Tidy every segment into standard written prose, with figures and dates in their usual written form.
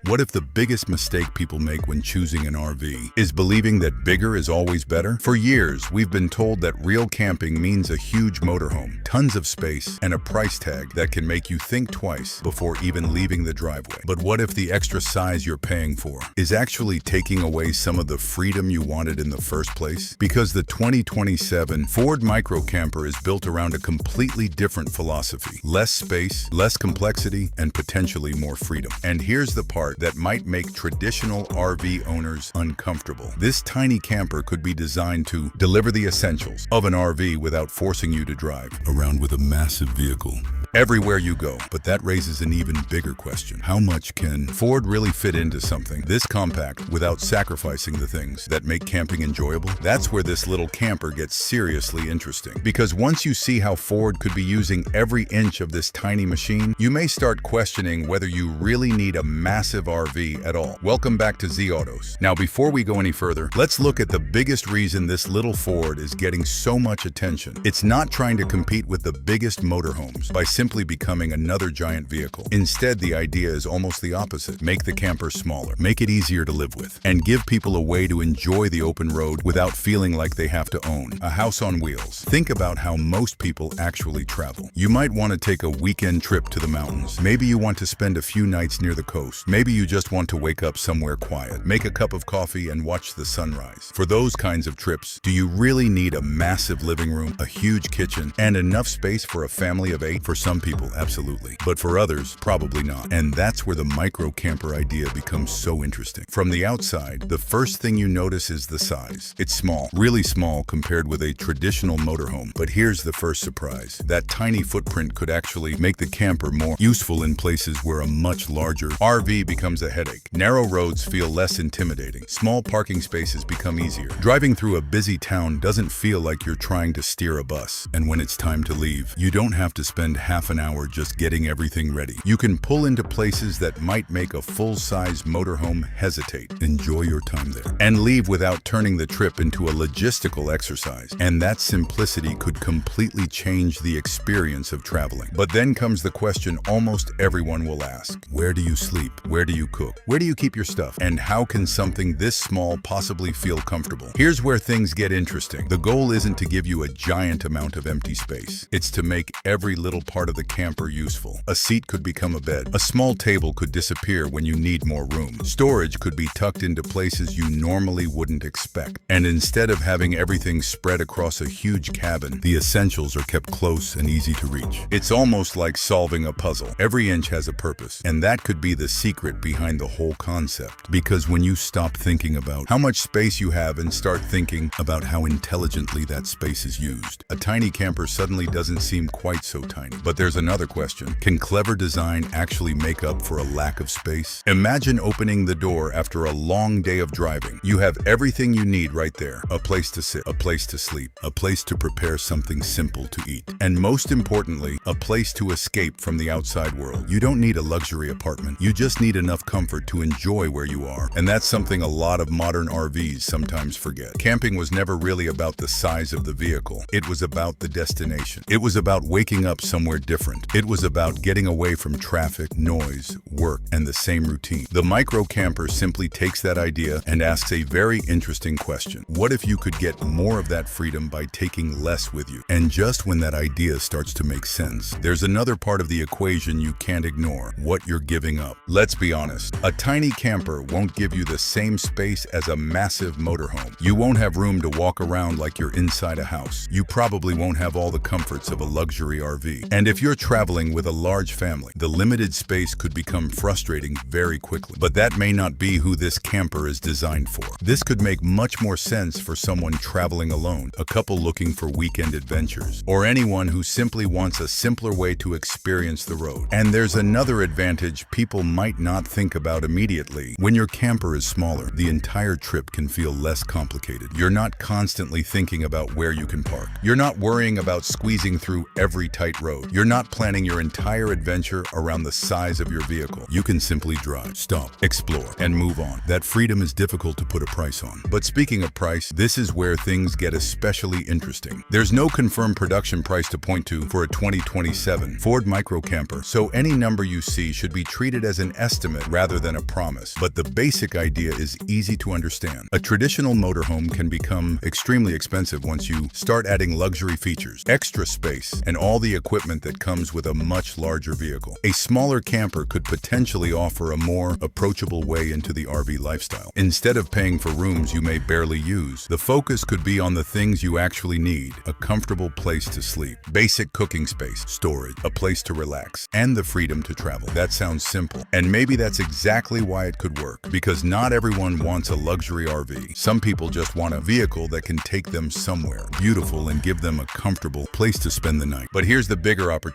What if the biggest mistake people make when choosing an RV is believing that bigger is always better? For years, we've been told that real camping means a huge motorhome, tons of space, and a price tag that can make you think twice before even leaving the driveway. But what if the extra size you're paying for is actually taking away some of the freedom you wanted in the first place? Because the 2027 Ford Micro Camper is built around a completely different philosophy: less space, less complexity, and potentially more freedom. And here's the part that might make traditional RV owners uncomfortable. This tiny camper could be designed to deliver the essentials of an RV without forcing you to drive around with a massive vehicle everywhere you go. But that raises an even bigger question. How much can Ford really fit into something this compact without sacrificing the things that make camping enjoyable? That's where this little camper gets seriously interesting. Because once you see how Ford could be using every inch of this tiny machine, you may start questioning whether you really need a massive RV at all. Welcome back to Z Autos. Now, before we go any further, let's look at the biggest reason this little Ford is getting so much attention. It's not trying to compete with the biggest motorhomes by simply becoming another giant vehicle. Instead, the idea is almost the opposite. Make the camper smaller, make it easier to live with, and give people a way to enjoy the open road without feeling like they have to own a house on wheels. Think about how most people actually travel. You might want to take a weekend trip to the mountains. Maybe you want to spend a few nights near the coast. Maybe you just want to wake up somewhere quiet, make a cup of coffee, and watch the sunrise. For those kinds of trips, do you really need a massive living room, a huge kitchen, and enough space for a family of 8? For some people, absolutely. But for others, probably not. And that's where the micro camper idea becomes so interesting. From the outside, the first thing you notice is the size. It's small, really small compared with a traditional motorhome. But here's the first surprise. That tiny footprint could actually make the camper more useful in places where a much larger RV becomes a headache. Narrow roads feel less intimidating. Small parking spaces become easier. Driving through a busy town doesn't feel like you're trying to steer a bus. And when it's time to leave, you don't have to spend half an hour just getting everything ready. You can pull into places that might make a full-size motorhome hesitate. Enjoy your time there. And leave without turning the trip into a logistical exercise. And that simplicity could completely change the experience of traveling. But then comes the question almost everyone will ask. Where do you sleep? Where do you cook? Where do you keep your stuff? And how can something this small possibly feel comfortable? Here's where things get interesting. The goal isn't to give you a giant amount of empty space. It's to make every little part of the camper useful. A seat could become a bed. A small table could disappear when you need more room. Storage could be tucked into places you normally wouldn't expect. And instead of having everything spread across a huge cabin, the essentials are kept close and easy to reach. It's almost like solving a puzzle. Every inch has a purpose. And that could be the secret behind the whole concept. Because when you stop thinking about how much space you have and start thinking about how intelligently that space is used, a tiny camper suddenly doesn't seem quite so tiny. But there's another question. Can clever design actually make up for a lack of space? Imagine opening the door after a long day of driving. You have everything you need right there. A place to sit, a place to sleep, a place to prepare something simple to eat, and most importantly, a place to escape from the outside world. You don't need a luxury apartment. You just need enough comfort to enjoy where you are. And that's something a lot of modern RVs sometimes forget. Camping was never really about the size of the vehicle. It was about the destination. It was about waking up somewhere different. It was about getting away from traffic, noise, work, and the same routine. The micro camper simply takes that idea and asks a very interesting question. What if you could get more of that freedom by taking less with you? And just when that idea starts to make sense, there's another part of the equation you can't ignore: what you're giving up. Let's be honest, a tiny camper won't give you the same space as a massive motorhome. You won't have room to walk around like you're inside a house. You probably won't have all the comforts of a luxury RV. And if you're traveling with a large family, the limited space could become frustrating very quickly. But that may not be who this camper is designed for. This could make much more sense for someone traveling alone, a couple looking for weekend adventures, or anyone who simply wants a simpler way to experience the road. And there's another advantage people might not think about immediately. When your camper is smaller, the entire trip can feel less complicated. You're not constantly thinking about where you can park. You're not worrying about squeezing through every tight road. You're You're not planning your entire adventure around the size of your vehicle. You can simply drive, stop, explore, and move on. That freedom is difficult to put a price on. But speaking of price, this is where things get especially interesting. There's no confirmed production price to point to for a 2027 Ford microcamper, so any number you see should be treated as an estimate rather than a promise. But the basic idea is easy to understand. A traditional motorhome can become extremely expensive once you start adding luxury features, extra space, and all the equipment that comes with a much larger vehicle. A smaller camper could potentially offer a more approachable way into the RV lifestyle. Instead of paying for rooms you may barely use, the focus could be on the things you actually need: a comfortable place to sleep, basic cooking space, storage, a place to relax, and the freedom to travel. That sounds simple, and maybe that's exactly why it could work, because not everyone wants a luxury RV. Some people just want a vehicle that can take them somewhere beautiful and give them a comfortable place to spend the night. But here's the bigger opportunity.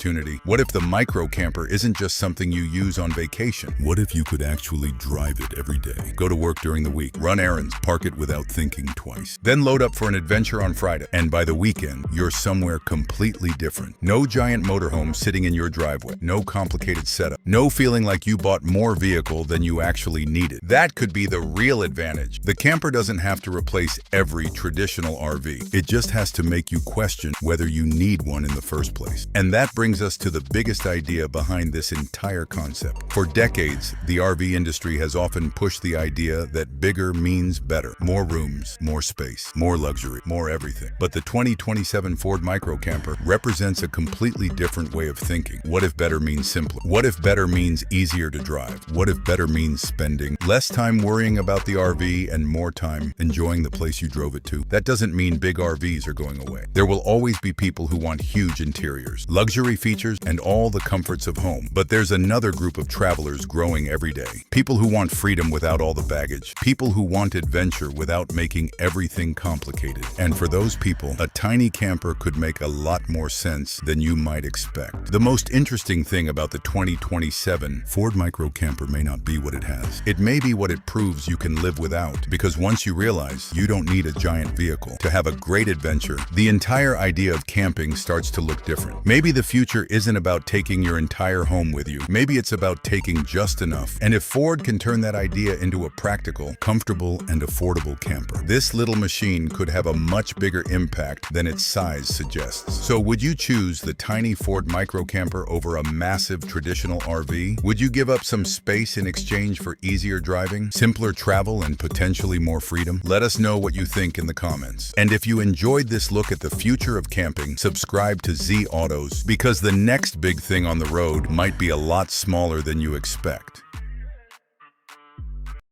What if the micro camper isn't just something you use on vacation? What if you could actually drive it every day? Go to work during the week, run errands, park it without thinking twice. Then load up for an adventure on Friday, and by the weekend, you're somewhere completely different. No giant motorhome sitting in your driveway, no complicated setup, no feeling like you bought more vehicle than you actually needed. That could be the real advantage. The camper doesn't have to replace every traditional RV. It just has to make you question whether you need one in the first place. And that brings us to the biggest idea behind this entire concept. For decades, the RV industry has often pushed the idea that bigger means better. More rooms, more space, more luxury, more everything. But the 2027 Ford microcamper represents a completely different way of thinking. What if better means simpler? What if better means easier to drive? What if better means spending less time worrying about the RV and more time enjoying the place you drove it to? That doesn't mean big RVs are going away. There will always be people who want huge interiors, luxury features, and all the comforts of home. But there's another group of travelers growing every day. People who want freedom without all the baggage. People who want adventure without making everything complicated. And for those people, a tiny camper could make a lot more sense than you might expect. The most interesting thing about the 2027 Ford microcamper may not be what it has. It may be what it proves you can live without, because once you realize you don't need a giant vehicle to have a great adventure, the entire idea of camping starts to look different. Maybe the future isn't about taking your entire home with you. Maybe it's about taking just enough. And if Ford can turn that idea into a practical, comfortable, and affordable camper, this little machine could have a much bigger impact than its size suggests. So would you choose the tiny Ford microcamper over a massive traditional RV? Would you give up some space in exchange for easier driving, simpler travel, and potentially more freedom? Let us know what you think in the comments. And if you enjoyed this look at the future of camping, subscribe to Z Autos, because the next big thing on the road might be a lot smaller than you expect.